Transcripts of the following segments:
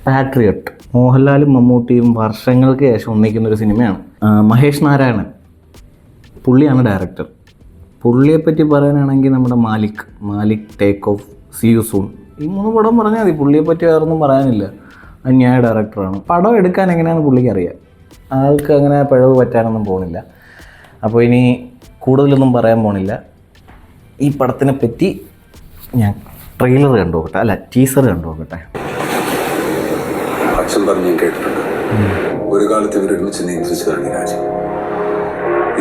Patriot. മോഹൻലാലും മമ്മൂട്ടിയും വർഷങ്ങൾക്ക് ശേഷം ഒന്നിക്കുന്നൊരു സിനിമയാണ്. മഹേഷ് നാരായണൻ പുള്ളിയാണ് ഡയറക്ടർ. പുള്ളിയെപ്പറ്റി പറയാനാണെങ്കിൽ നമ്മുടെ Malik, take off, see you soon, ഈ 3 പടം പറഞ്ഞാൽ മതി. പുള്ളിയെപ്പറ്റി വേറൊന്നും പറയാനില്ല. അന്യായ ഡയറക്ടറാണ്. പടം എടുക്കാൻ എങ്ങനെയാണെന്ന് പുള്ളിക്ക് അറിയാം. ആൾക്ക് അങ്ങനെ പിഴവ് പറ്റാനൊന്നും പോകുന്നില്ല. അപ്പോൾ ഇനി കൂടുതലൊന്നും പറയാൻ പോണില്ല. ഈ പടത്തിനെ പറ്റി ഞാൻ ട്രെയിലർ കണ്ടു നോക്കട്ടെ, അല്ല ടീസർ കണ്ടു നോക്കട്ടെ. അച്ഛൻ പറഞ്ഞു കേട്ടിട്ടുണ്ട്, ഒരു കാലത്ത് ഇവർ ഒരുമിച്ച് നിയന്ത്രിച്ചതാണ് രാജ്യം.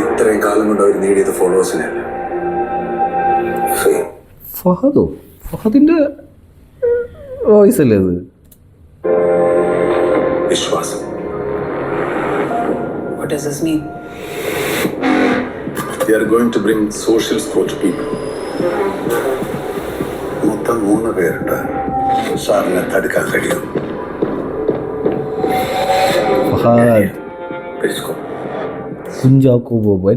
ഇത്രയും കാലം കൊണ്ട് അവർ നേടിയത് ഫോളോവേഴ്സിനല്ല. ഫഹദിന്റെ വോയിസ് അല്ലേ അത്? വിശ്വാസം. What does this mean? They are going to bring social growth to people. മൊത്തം 3 പേരുണ്ട്. സാറിനെ തടുക്കാൻ കഴിയും. കുഞ്ചാക്കോ ബോബൻ,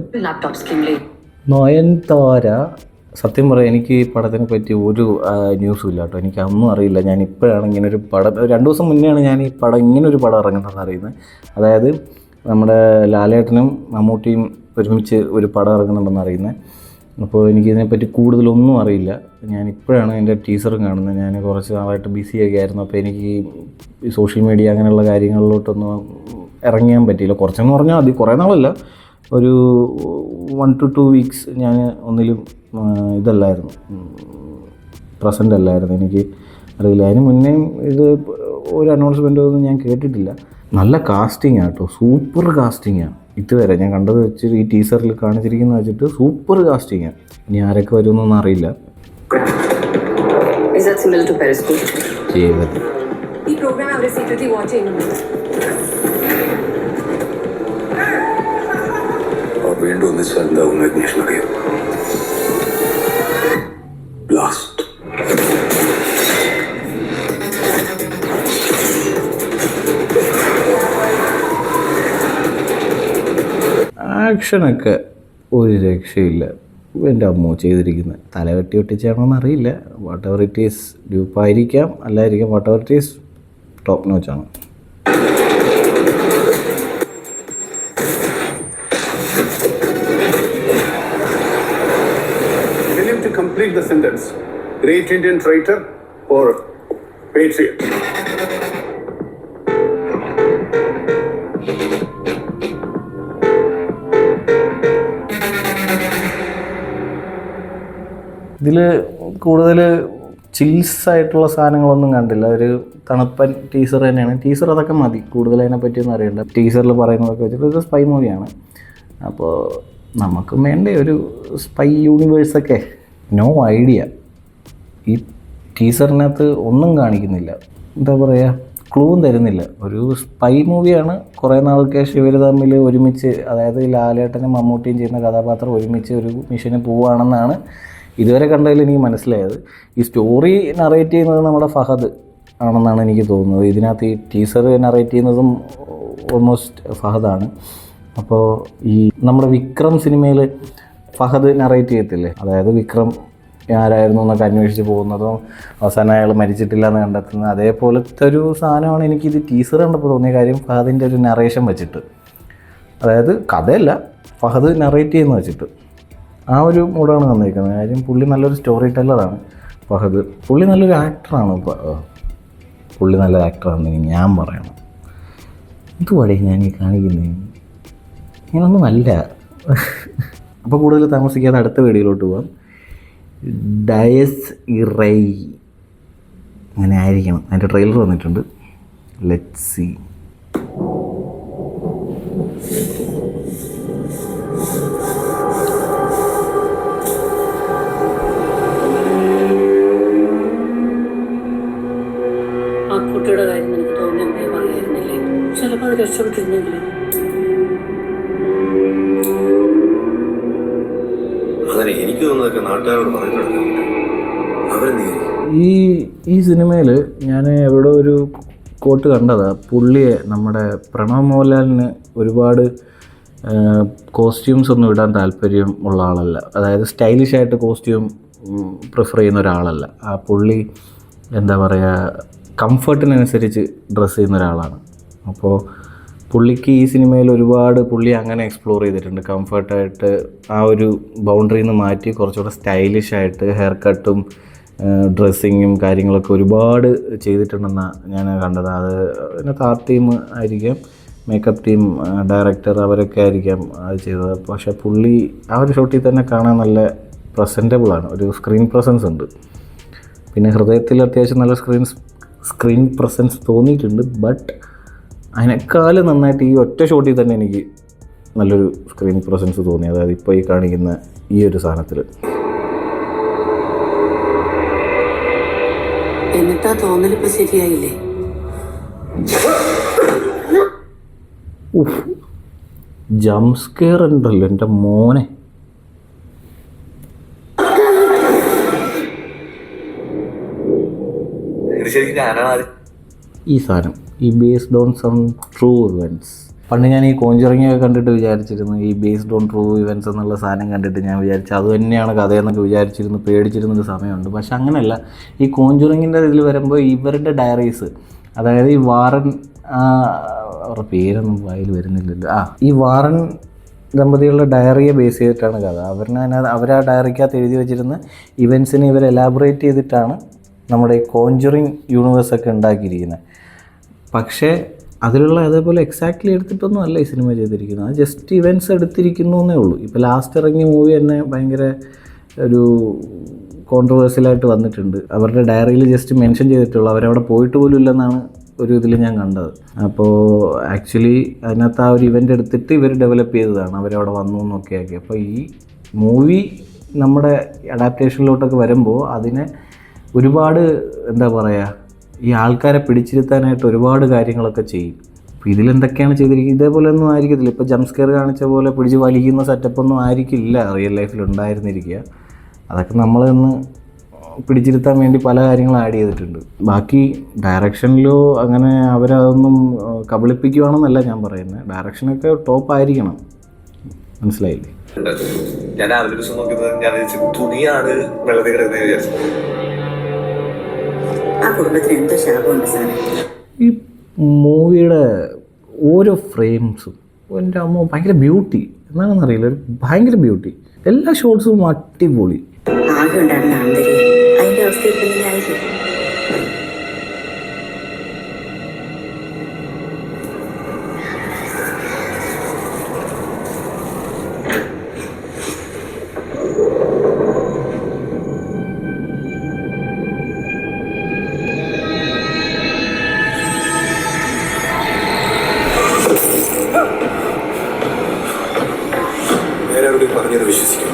നയൻതാര. സത്യം പറയാം, എനിക്ക് ഈ പടത്തിനെ പറ്റി ഒരു ന്യൂസും ഇല്ല കേട്ടോ. എനിക്ക് ഒന്നും അറിയില്ല. ഞാൻ ഇപ്പോഴാണ് ഇങ്ങനൊരു പടം, 2 ദിവസം മുന്നെയാണ് ഞാൻ ഈ പടം, ഇങ്ങനൊരു പടം ഇറങ്ങുന്നതെന്ന് അറിയുന്നത്. അതായത് നമ്മുടെ ലാലേട്ടനും മമ്മൂട്ടിയും ഒരുമിച്ച് ഒരു പടം ഇറങ്ങുന്നുണ്ടെന്ന് അറിയുന്നത്. അപ്പോൾ എനിക്കിതിനെപ്പറ്റി കൂടുതലൊന്നും അറിയില്ല. ഞാൻ ഇപ്പോഴാണ് എൻ്റെ ടീസറും കാണുന്നത്. ഞാൻ കുറച്ച് നാളായിട്ട് ബിസിയൊക്കെ ആയിരുന്നു. അപ്പോൾ എനിക്ക് ഈ സോഷ്യൽ മീഡിയ അങ്ങനെയുള്ള കാര്യങ്ങളിലോട്ടൊന്നും ഇറങ്ങിയാൻ പറ്റിയില്ല. കുറച്ചെന്ന് പറഞ്ഞാൽ അത് കുറേ നാളല്ല, ഒരു 1 to 2 വീക്സ് ഞാൻ ഒന്നിലും ഇതല്ലായിരുന്നു, പ്രസൻ്റ് അല്ലായിരുന്നു. എനിക്ക് അറിയില്ല. അതിന് മുന്നേ ഇത് ഒരു അനൗൺസ്മെൻ്റ് ഒന്നും ഞാൻ കേട്ടിട്ടില്ല. നല്ല കാസ്റ്റിംഗ് ആട്ടോ, സൂപ്പർ കാസ്റ്റിംഗാണ്. ഇതുവരെ ഞാൻ കണ്ടത് വെച്ച് ഈ ടീസറിൽ കാണിച്ചിരിക്കുന്നത് വെച്ചിട്ട് സൂപ്പർ കാസ്റ്റിംഗാണ്. ഇനി ആരൊക്കെ വരുമെന്നൊന്നും അറിയില്ല. വീണ്ടും ഒന്നിച്ചാൽ എന്താവും അന്വേഷണം അറിയാം. ബ്ലാസ്റ്റ്. ആക്ഷനൊക്കെ ഒരു രക്ഷയില്ല. എൻ്റെ അമ്മോ ചെയ്തിരിക്കുന്നത്. തലവെട്ടി ഒട്ടിച്ചാണോന്ന് അറിയില്ല. വാട്ട് എവർ ഇറ്റ് ഈസ് ഡ്യൂപ്പായിരിക്കാം, അല്ലായിരിക്കാം. Whatever it is top നോച്ചാണ്. Complete the sentence. Great Indian traitor or patriot? ഇതിൽ കൂടുതൽ ചിൽസായിട്ടുള്ള സാധനങ്ങളൊന്നും കണ്ടില്ല. ഒരു തണുപ്പൻ ടീസർ തന്നെയാണ്. ടീസർ അതൊക്കെ മതി, കൂടുതൽ അതിനെപ്പറ്റിയൊന്നും അറിയണ്ട. ടീസറിൽ പറയുന്നതൊക്കെ വെച്ചിട്ട് ഒരു സ്പൈ മൂവിയാണ്. അപ്പോൾ നമുക്ക് വേണ്ടേ ഒരു സ്പൈ യൂണിവേഴ്സൊക്കെ? No idea. ഈ ടീസറിനകത്ത് ഒന്നും കാണിക്കുന്നില്ല, എന്താ പറയുക, ക്ലൂവും തരുന്നില്ല. ഒരു സ്പൈ മൂവിയാണ്. കുറേ നാൾക്ക് ശേഷം ഇവർ തമ്മിൽ ഒരുമിച്ച്, അതായത് ലാലേട്ടനും മമ്മൂട്ടിയും ചെയ്യുന്ന കഥാപാത്രം ഒരുമിച്ച് ഒരു മിഷന് പോവുകയാണെന്നാണ് ഇതുവരെ കണ്ടതിൽ എനിക്ക് മനസ്സിലായത്. ഈ സ്റ്റോറി നറേറ്റ് ചെയ്യുന്നത് നമ്മുടെ ഫഹദ് ആണെന്നാണ് എനിക്ക് തോന്നുന്നത്. ഇതിനകത്ത് ഈ ടീസർ നറേറ്റ് ചെയ്യുന്നതും ഓൾമോസ്റ്റ് ഫഹദാണ്. അപ്പോൾ ഈ നമ്മുടെ വിക്രം സിനിമയിൽ ഫഹദ് നറേറ്റ് ചെയ്യത്തില്ലേ, അതായത് വിക്രം ആരായിരുന്നു എന്നൊക്കെ അന്വേഷിച്ച് പോകുന്നതും അവസാനം അയാൾ മരിച്ചിട്ടില്ല എന്ന് കണ്ടെത്തുന്നത്, അതേപോലത്തെ ഒരു സാധനമാണ് എനിക്കിത് ടീസർ കണ്ടപ്പോൾ തോന്നിയ കാര്യം. ഫഹദിൻ്റെ ഒരു നറേഷൻ വെച്ചിട്ട്, അതായത് കഥയല്ല, ഫഹദ് നറേറ്റ് ചെയ്യുന്ന വെച്ചിട്ട് ആ ഒരു മൂഡാണ് തന്നിരിക്കുന്നത്. കാര്യം പുള്ളി നല്ലൊരു സ്റ്റോറി ടെല്ലറാണ് ഫഹദ്. പുള്ളി നല്ലൊരു ആക്ടറാണ്. പുള്ളി നല്ലൊരു ആക്ടറാണെന്ന് ഞാൻ പറയണം. എന്തുവാടേ ഞാൻ ഈ കാണിക്കുന്നത്? ഇങ്ങനൊന്നും അല്ല. അപ്പോൾ കൂടുതൽ താമസിക്കാതെ അടുത്ത വീഡിയോയിലോട്ട് പോകാം. ഡയസ് ഇറൈ അങ്ങനെ ആയിരിക്കണം. അതിൻ്റെ ട്രെയിലർ വന്നിട്ടുണ്ട്. Let's see. ആ കുട്ടിയുടെ കാര്യം എനിക്ക് തോന്നുന്നേ പറയായിരുന്നില്ലേ? ചിലപ്പോൾ അത് രക്ഷപ്പെട്ടിരുന്നെങ്കിലും. അങ്ങനെ എനിക്ക് തോന്നുന്നതൊക്കെ നാട്ടുകാരോട് പറഞ്ഞു. ഈ സിനിമയിൽ ഞാൻ എവിടെ ഒരു കോട്ട് കണ്ടതാണ്. പുള്ളിയെ, നമ്മുടെ പ്രണവ് മോഹൻലാലിന് ഒരുപാട് കോസ്റ്റ്യൂംസ് ഒന്നും ഇടാൻ താല്പര്യം ഉള്ള ആളല്ല. അതായത് സ്റ്റൈലിഷായിട്ട് കോസ്റ്റ്യൂം പ്രിഫർ ചെയ്യുന്ന ഒരാളല്ല. ആ പുള്ളി എന്താ പറയുക, കംഫർട്ടിനനുസരിച്ച് ഡ്രസ്സ് ചെയ്യുന്ന ഒരാളാണ്. അപ്പോൾ പുള്ളിക്ക് ഈ സിനിമയിൽ ഒരുപാട് പുള്ളി അങ്ങനെ എക്സ്പ്ലോർ ചെയ്തിട്ടുണ്ട്. കംഫർട്ടായിട്ട് ആ ഒരു ബൗണ്ടറിയിൽ നിന്ന് മാറ്റി കുറച്ചുകൂടെ സ്റ്റൈലിഷായിട്ട് ഹെയർ കട്ടും ഡ്രസ്സിങ്ങും കാര്യങ്ങളൊക്കെ ഒരുപാട് ചെയ്തിട്ടുണ്ടെന്നാണ് ഞാൻ കണ്ടത്. അത് അതിനകത്ത് ആർട്ട് ടീം ആയിരിക്കാം, മേക്കപ്പ് ടീം, ഡയറക്ടർ അവരൊക്കെ ആയിരിക്കാം അത് ചെയ്തത്. പക്ഷേ പുള്ളി ആ ഒരു ഷോട്ടിൽ തന്നെ കാണാൻ നല്ല പ്രസൻറ്റബിളാണ്, ഒരു സ്ക്രീൻ പ്രസൻസ് ഉണ്ട്. പിന്നെ ഹൃദയത്തിൽ അത്യാവശ്യം നല്ല സ്ക്രീൻ പ്രസൻസ് തോന്നിയിട്ടുണ്ട്. ബട്ട് അതിനേക്കാളും നന്നായിട്ട് ഈ ഒറ്റ ഷോട്ടിൽ തന്നെ എനിക്ക് നല്ലൊരു സ്ക്രീൻ പ്രസൻസ് തോന്നി. അതായത് ഇപ്പോൾ ഈ കാണിക്കുന്ന ഈ ഒരു സാധനത്തിൽ. എന്നിട്ടാ തോന്നലിപ്പോ ശരിയായില്ലേ? ജംപ് സ്കെയർ ഉണ്ടല്ലോ എൻ്റെ മോനെ. ഈ സാധനം ഈ based on some true events. പണ്ട് ഞാൻ ഈ കോഞ്ചറിങ്ങൊക്കെ കണ്ടിട്ട് വിചാരിച്ചിരുന്നു, ഈ ബേസ്ഡ് ഓൺ ട്രൂ ഇവൻറ്റ്സ് എന്നുള്ള സാധനം കണ്ടിട്ട് ഞാൻ വിചാരിച്ചു അത് തന്നെയാണ് കഥയെന്നൊക്കെ വിചാരിച്ചിരുന്നു, പേടിച്ചിരുന്നൊരു സമയമുണ്ട്. പക്ഷെ അങ്ങനെയല്ല. ഈ കോഞ്ചറിങ്ങിൻ്റെ ഇതിൽ വരുമ്പോൾ ഇവരുടെ ഡയറീസ്, അതായത് ഈ വാറൻ, അവരുടെ പേരൊന്നും വായിൽ വരുന്നില്ലല്ലോ, ഈ വാറൻ ദമ്പതികളുടെ ഡയറിയെ ബേസ് ചെയ്തിട്ടാണ് കഥ. അവരാ ഡയറിക്കകത്ത് എഴുതി വെച്ചിരുന്ന ഇവൻറ്റ്സിനെ ഇവർ എലാബറേറ്റ് ചെയ്തിട്ടാണ് നമ്മുടെ ഈ കോഞ്ചറിങ് യൂണിവേഴ്സൊക്കെ ഉണ്ടാക്കിയിരിക്കുന്നത്. പക്ഷേ അതിലുള്ള അതേപോലെ എക്സാക്ട്ലി എടുത്തിട്ടൊന്നും അല്ല ഈ സിനിമ ചെയ്തിരിക്കുന്നത്. അത് ജസ്റ്റ് ഇവൻറ്റ്സ് എടുത്തിരിക്കുന്നു എന്നേ ഉള്ളൂ. ഇപ്പോൾ ലാസ്റ്റ് ഇറങ്ങിയ മൂവി തന്നെ ഭയങ്കര ഒരു കോൺട്രവേഴ്സ്യലായിട്ട് വന്നിട്ടുണ്ട്. അവരുടെ ഡയറിയിൽ ജസ്റ്റ് മെൻഷൻ ചെയ്തിട്ടുള്ളൂ, അവരവിടെ പോയിട്ട് പോലും ഇല്ലെന്നാണ് ഒരു ഇതിൽ ഞാൻ കണ്ടത്. അപ്പോൾ ആക്ച്വലി അതിനകത്ത് ആ ഒരു ഇവൻ്റ് എടുത്തിട്ട് ഇവർ ഡെവലപ്പ് ചെയ്തതാണ്, അവരവിടെ വന്നു എന്നൊക്കെ ആക്കി. അപ്പോൾ ഈ മൂവി നമ്മുടെ അഡാപ്റ്റേഷനിലോട്ടൊക്കെ വരുമ്പോൾ അതിനെ ഒരുപാട് എന്താ പറയുക, ഈ ആൾക്കാരെ പിടിച്ചിരുത്താനായിട്ട് ഒരുപാട് കാര്യങ്ങളൊക്കെ ചെയ്യും. അപ്പോൾ ഇതിലെന്തൊക്കെയാണ് ചെയ്തിരിക്കുന്നത് ഇതേപോലെ ഒന്നും ആയിരിക്കത്തില്ല. ഇപ്പോൾ ജംപ് സ്കെയർ കാണിച്ച പോലെ പിടിച്ച് വലിക്കുന്ന സെറ്റപ്പൊന്നും ആയിരിക്കില്ല റിയൽ ലൈഫിൽ ഉണ്ടായിരുന്നിരിക്കുക. അതൊക്കെ നമ്മളൊന്ന് പിടിച്ചിരുത്താൻ വേണ്ടി പല കാര്യങ്ങളും ആഡ് ചെയ്തിട്ടുണ്ട്. ബാക്കി ഡയറക്ഷനിലോ അങ്ങനെ അവരതൊന്നും കബളിപ്പിക്കുകയാണെന്നല്ല ഞാൻ പറയുന്നത്. ഡയറക്ഷനൊക്കെ ടോപ്പ് ആയിരിക്കണം, മനസ്സിലായില്ലേ? ഞാൻ രാവിലെ ദിവസം നോക്കിയത് ഞാൻ തുണിയാണ് വെള്ളത്തിൽ കിടക്കുന്നത് വിചാരിച്ചു. ആ കുടുംബത്തിന് എന്തോ ശാപമുണ്ട് സാറേ. ഈ മൂവിയുടെ ഓരോ ഫ്രെയിംസും എൻ്റെ അമ്മ ഭയങ്കര ബ്യൂട്ടി, എന്താണെന്നറിയില്ല, ഒരു ഭയങ്കര ബ്യൂട്ടി. എല്ലാ ഷോട്ട്സും അടിപൊളി. ആകെ ഉണ്ടായിരുന്ന ആന്തരികം അതിൻ്റെ അവസ്ഥയിൽ തന്നെ ആയിരിക്കും. നേരെ പറഞ്ഞത് വിശ്വസിക്കും.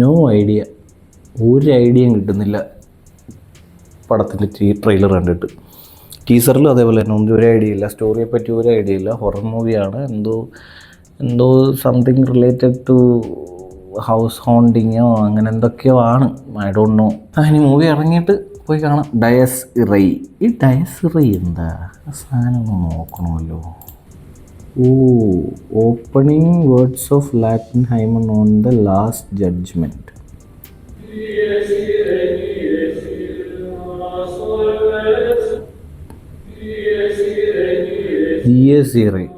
നോ ഐഡിയ, ഒരു ഐഡിയയും കിട്ടുന്നില്ല പടത്തിൻ്റെ ട്രെയിലർ കണ്ടിട്ട്. ടീസറിലും അതേപോലെ തന്നെ ഒന്നും ഒരു ഐഡിയ ഇല്ല, സ്റ്റോറിയെ പറ്റി ഒരു ഐഡിയ ഇല്ല. ഹൊറർ മൂവിയാണ്, എന്തോ സംതിങ് റിലേറ്റഡ് ടു ഹൗസ് ഹോണ്ടിങ്ങോ അങ്ങനെ എന്തൊക്കെയോ ആണ്, ഐ ഡോണ്ട് നോ. ഇനി മൂവി ഇറങ്ങിയിട്ട് പോയി കാണാം. ഡയസ് ഇറൈ. ഈ ഡയസ് ഇറൈ എന്താ സാധനം ഒന്ന് നോക്കണമല്ലോ. Opening words of Latin hymn on the last judgement. Dies Irae.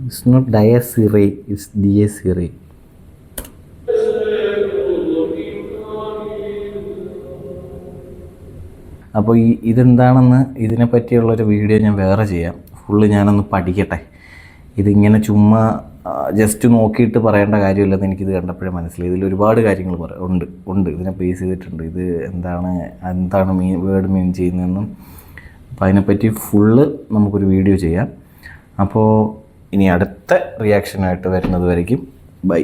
It's not Dies Irae, it's Dies Irae. അപ്പോൾ ഇതെന്താണെന്ന് ഇതിനെപ്പറ്റിയുള്ളൊരു വീഡിയോ ഞാൻ വേറെ ചെയ്യാം. ഫുള്ള് ഞാനൊന്ന് പഠിക്കട്ടെ. ഇതിങ്ങനെ ചുമ്മാ ജസ്റ്റ് നോക്കിയിട്ട് പറയേണ്ട കാര്യമില്ലെന്ന് എനിക്കിത് കണ്ടപ്പോഴേ മനസ്സിലായി. ഇതിൽ ഒരുപാട് കാര്യങ്ങൾ ഉണ്ട് ഇതിനെ ബേസ് ചെയ്തിട്ടുണ്ട്. ഇത് എന്താണ് വേർഡ് മീൻ ചെയ്യുന്നതെന്നും. അപ്പോൾ അതിനെപ്പറ്റി ഫുള്ള് നമുക്കൊരു വീഡിയോ ചെയ്യാം. അപ്പോൾ ഇനി അടുത്ത റിയാക്ഷനായിട്ട് വരുന്നത് വരയ്ക്കും ബൈ.